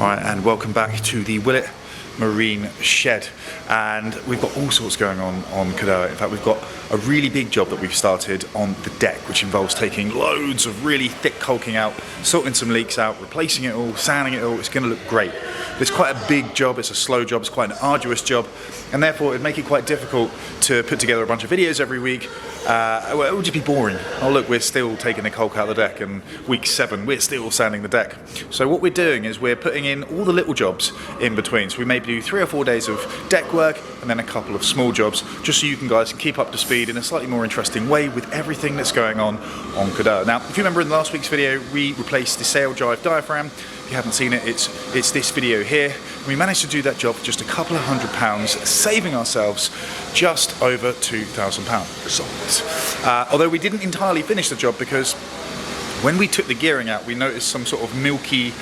Right, and welcome back to the Willet Marine Shed, and we've got all sorts going on Caddoa. In fact, we've got a really big job that we've started on the deck, which involves taking loads of really thick caulking out, sorting some leaks out, replacing it all, sanding it all. It's going to look great. It's quite a big job, it's a slow job, it's quite an arduous job, and therefore it'd make it quite difficult to put together a bunch of videos every week. Well, it would just be boring. Oh look, we're still taking the caulk out of the deck, and week 7 we're still sanding the deck. So what we're doing is we're putting in all the little jobs in between. So we maybe do 3 or 4 days of deck work and then a couple of small jobs, just so you guys can keep up to speed in a slightly more interesting way with everything that's going on Caddoa. Now, if you remember in last week's video, we replaced the sail drive diaphragm. If you haven't seen it, it's this video here. We managed to do that job for just a couple of £100, saving ourselves just over £2,000. Although we didn't entirely finish the job, because when we took the gearing out, we noticed some sort of milky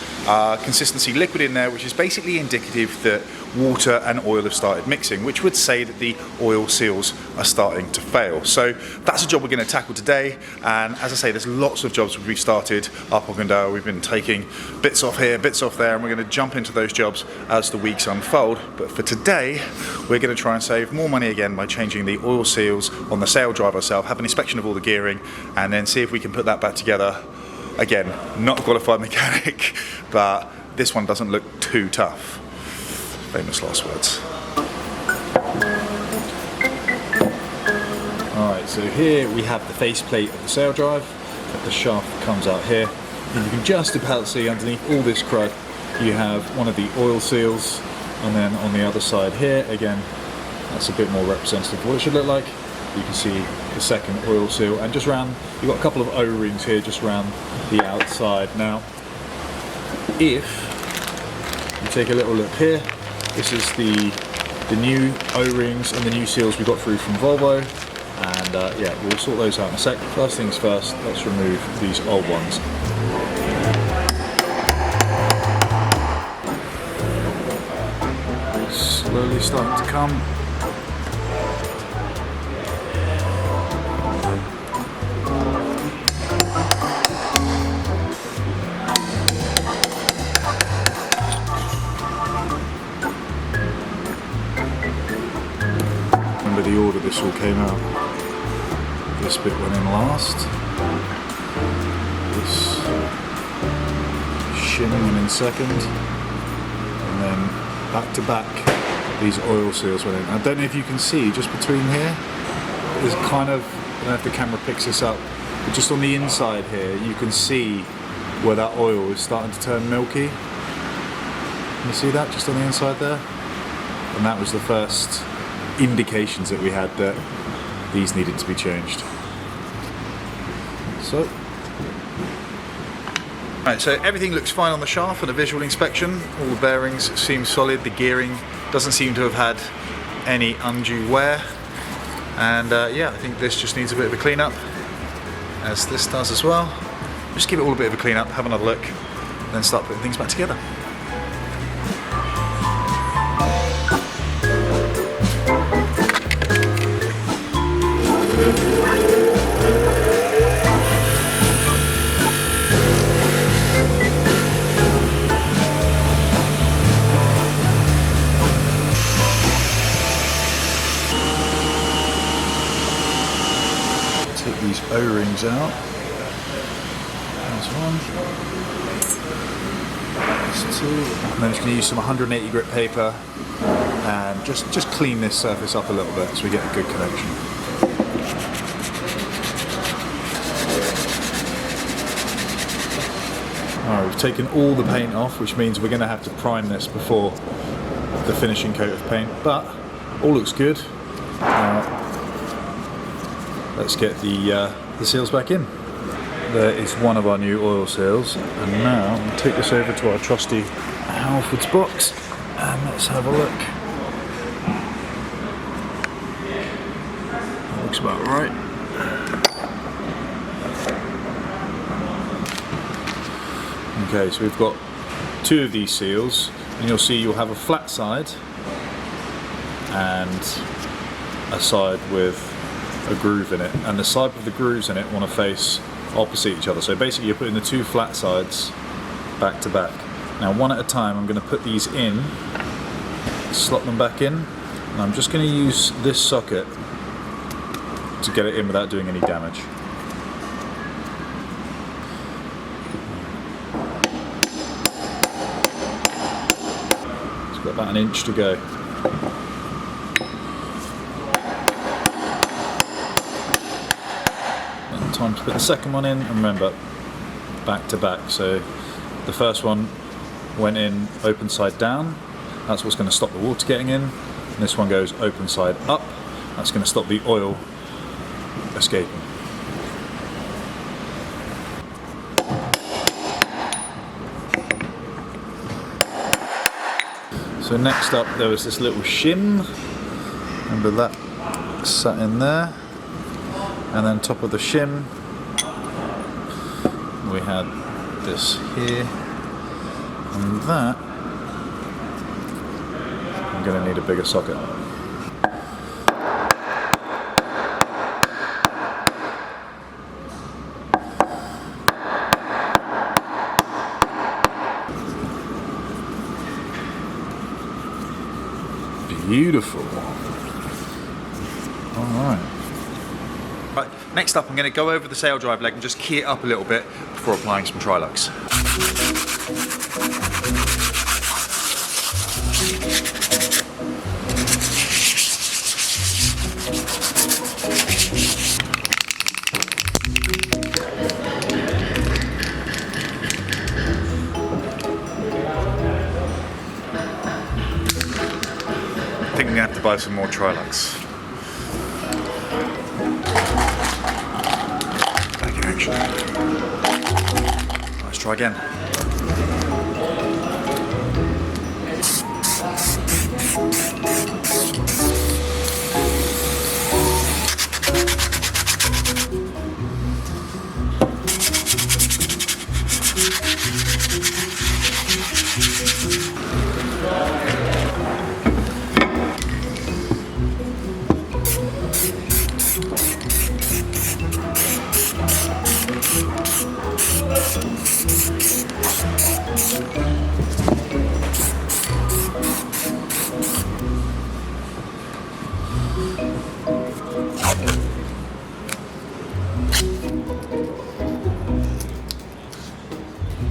consistency liquid in there, which is basically indicative that water and oil have started mixing, which would say that the oil seals are starting to fail. So that's a job we're going to tackle today, and as I say, there's lots of jobs we've started up on Caddoa. We've been taking bits off here, bits off there, and we're going to jump into those jobs as the weeks unfold. But for today, we're going to try and save more money again by changing the oil seals on the sail drive ourselves, have an inspection of all the gearing, and then see if we can put that back together. Again, not a qualified mechanic, but this one doesn't look too tough. Famous last words. Alright, so here we have the faceplate of the sail drive. The shaft comes out here, and you can just about see underneath all this crud you have one of the oil seals, and then on the other side here, again, that's a bit more representative of what it should look like. You can see the second oil seal, and just round, you've got a couple of O-rings here just round the outside. Now, if you take a little look here, this is the new O-rings and the new seals we got through from Volvo, and yeah, we'll sort those out in a sec. First things first, let's remove these old ones. Slowly starting to come. The order this all came out. This bit went in last. This shim went in second, and then back to back these oil seals went in. I don't know if you can see just between here. There's kind of, I don't know if the camera picks this up, but just on the inside here, you can see where that oil is starting to turn milky. Can you see that just on the inside there? And that was the first indications that we had that these needed to be changed. So everything looks fine on the shaft on a visual inspection. All the bearings seem solid. The gearing doesn't seem to have had any undue wear, and yeah, I think this just needs a bit of a clean up, as this does as well. Just give it all a bit of a clean up, have another look, then start putting things back together. Take these O-rings out. There's one. There's 2. And then I'm just going to use some 180 grit paper and just clean this surface up a little bit so we get a good connection. Alright, we've taken all the paint off, which means we're going to have to prime this before the finishing coat of paint, but all looks good. Let's get the seals back in. There is one of our new oil seals, and now we'll take this over to our trusty Halfords box and let's have a look. That looks about right. Okay, so we've got 2 of these seals, and you'll see you'll have a flat side and a side with a groove in it, and the side with the grooves in it want to face opposite each other. So basically you're putting the 2 flat sides back to back. Now one at a time I'm going to put these in, slot them back in, and I'm just going to use this socket to get it in without doing any damage. It's got about an inch to go. And time to put the second one in, and remember, back to back. So the first one went in open side down, that's what's going to stop the water getting in. And this one goes open side up, that's going to stop the oil escaping. So next up there was this little shim, remember that sat in there, and then top of the shim we had this here, and that I'm going to need a bigger socket. Beautiful. Alright. Right, next up I'm going to go over the sail drive leg and just key it up a little bit before applying some Trilux. I think I'm going to have to buy some more Trilux. Back in action. Let's try again.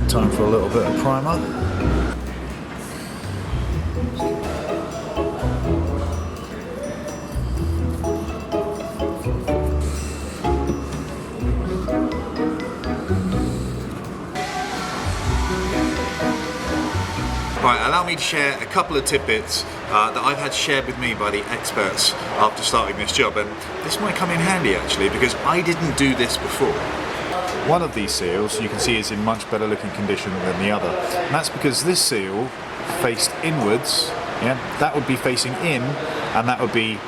Time for a little bit of primer. Right, allow me to share a couple of tidbits that I've had shared with me by the experts after starting this job, and this might come in handy actually because I didn't do this before. One of these seals you can see is in much better looking condition than the other, and that's because this seal faced inwards, yeah, that would be facing in, and that would be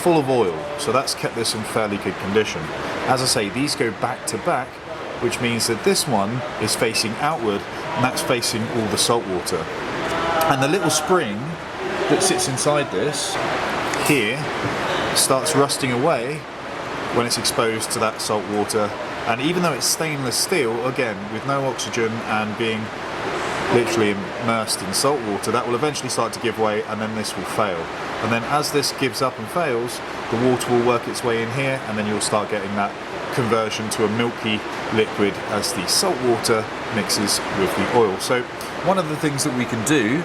full of oil, so that's kept this in fairly good condition. As I say, these go back to back, which means that this one is facing outward and that's facing all the salt water. And the little spring that sits inside this here starts rusting away when it's exposed to that salt water, and even though it's stainless steel, again with no oxygen and being literally immersed in salt water, that will eventually start to give way and then this will fail. And then as this gives up and fails, the water will work its way in here and then you'll start getting that conversion to a milky liquid as the salt water mixes with the oil. So one of the things that we can do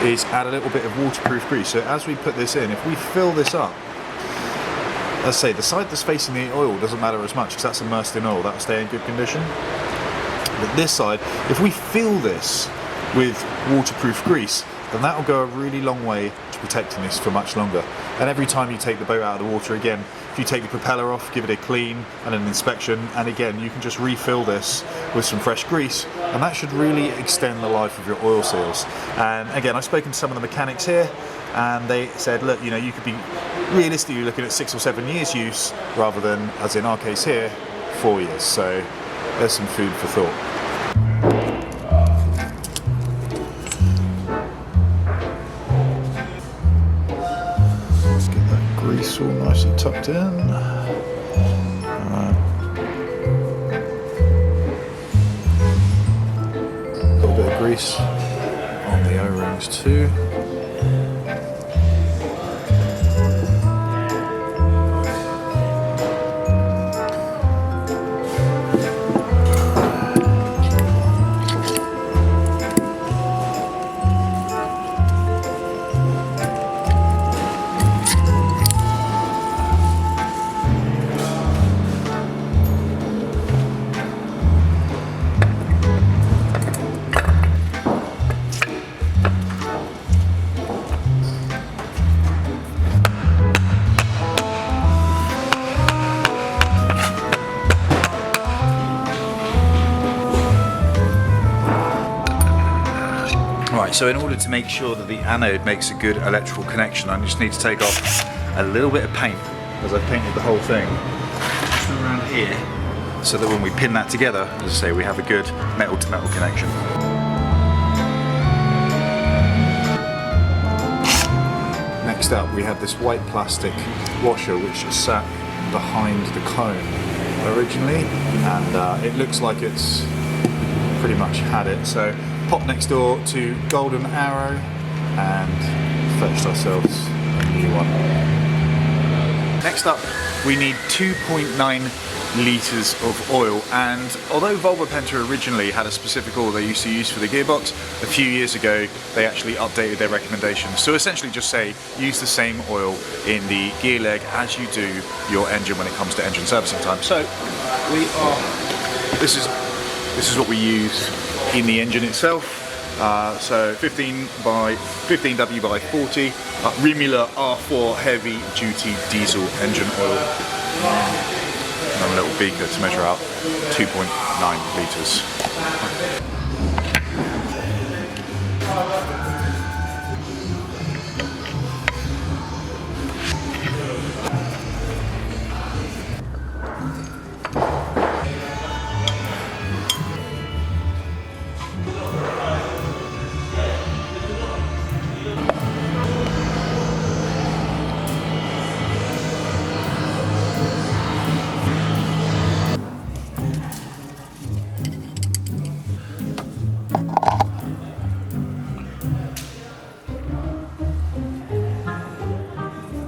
is add a little bit of waterproof grease. So as we put this in, if we fill this up, let's say the side that's facing the oil doesn't matter as much because that's immersed in oil, that will stay in good condition. But this side, if we fill this with waterproof grease, then that will go a really long way to protecting this for much longer. And every time you take the boat out of the water again, if you take the propeller off, give it a clean and an inspection, and again you can just refill this with some fresh grease, and that should really extend the life of your oil seals. And again, I've spoken to some of the mechanics here and they said, look, you know, you could be realistically looking at 6 or 7 years use rather than, as in our case here, 4 years. So there's some food for thought. Let's get that grease all nicely tucked in. Alright. A little bit of grease grease on the O-rings too. Right, so in order to make sure that the anode makes a good electrical connection, I just need to take off a little bit of paint, as I've painted the whole thing just around here, so that when we pin that together, as I say, we have a good metal-to-metal connection. Next up, we have this white plastic washer which is sat behind the cone originally, and it looks like it's pretty much had it. So pop next door to Golden Arrow and fetched ourselves a new one. Next up, we need 2.9 litres of oil, and although Volvo Penta originally had a specific oil they used to use for the gearbox, a few years ago they actually updated their recommendations. So essentially just say use the same oil in the gear leg as you do your engine when it comes to engine servicing time. So this is what we use in the engine itself. So 15W by 40 Rimula R4 heavy duty diesel engine oil. And a little beaker to measure out 2.9 litres.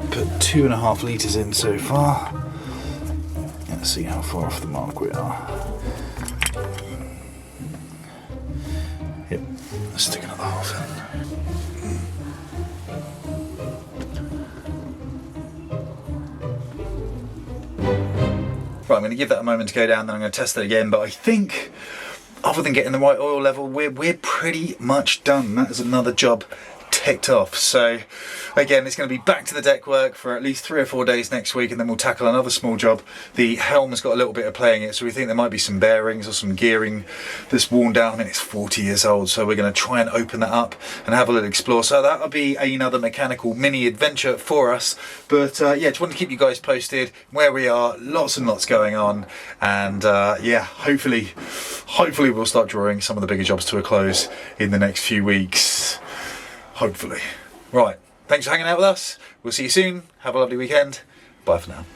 Put 2.5 litres in so far. Let's see how far off the mark we are. Yep, let's stick another half in. Right, I'm going to give that a moment to go down, then I'm going to test it again, but I think, other than getting the right oil level, we're pretty much done. That is another job ticked off. So again, it's going to be back to the deck work for at least 3 or 4 days next week, and then we'll tackle another small job. The helm has got a little bit of play in it, so we think there might be some bearings or some gearing that's worn down. I mean, it's 40 years old, so we're going to try and open that up and have a little explore. So that'll be another mechanical mini adventure for us. But yeah, just wanted to keep you guys posted where we are. Lots and lots going on, and yeah, hopefully we'll start drawing some of the bigger jobs to a close in the next few weeks. Hopefully. Right, thanks for hanging out with us. We'll see you soon. Have a lovely weekend. Bye for now.